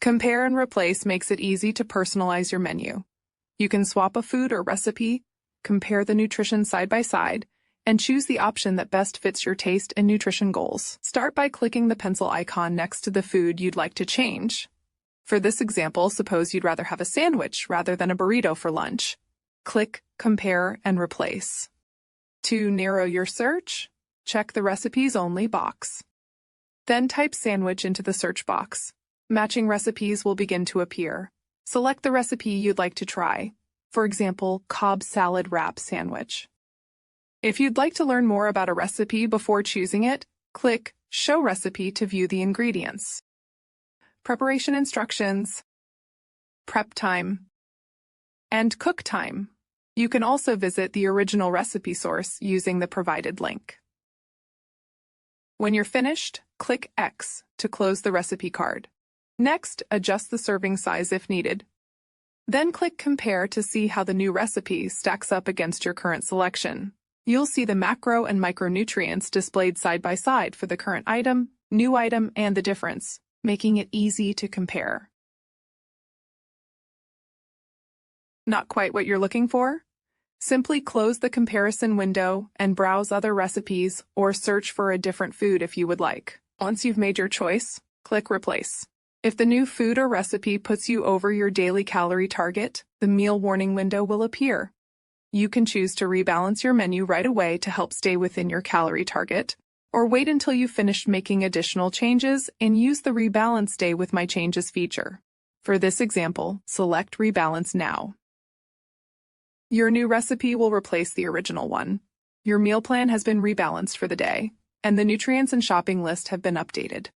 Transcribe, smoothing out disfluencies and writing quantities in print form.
Compare and replace makes it easy to personalize your menu. You can swap a food or recipe, compare the nutrition side by side, and choose the option that best fits your taste and nutrition goals. Start by clicking the pencil icon next to the food you'd like to change. For this example, suppose you'd rather have a sandwich rather than a burrito for lunch. Click Compare and Replace. To narrow your search, check the Recipes Only box. Then type sandwich into the search box. Matching recipes will begin to appear. Select the recipe you'd like to try, for example, Cobb salad wrap sandwich. If you'd like to learn more about a recipe before choosing it, click Show Recipe to view the ingredients. Preparation instructions, prep time, and cook time. You can also visit the original recipe source using the provided link. When you're finished, click X to close the recipe card. Next, adjust the serving size if needed. Then click Compare to see how the new recipe stacks up against your current selection. You'll see the macro and micronutrients displayed side by side for the current item, new item, and the difference, making it easy to compare. Not quite what you're looking for? Simply close the comparison window and browse other recipes or search for a different food if you would like. Once you've made your choice, click Replace. If the new food or recipe puts you over your daily calorie target, the meal warning window will appear. You can choose to rebalance your menu right away to help stay within your calorie target, or wait until you've finished making additional changes and use the Rebalance Day with My Changes feature. For this example, select Rebalance Now. Your new recipe will replace the original one. Your meal plan has been rebalanced for the day, and the nutrients and shopping list have been updated.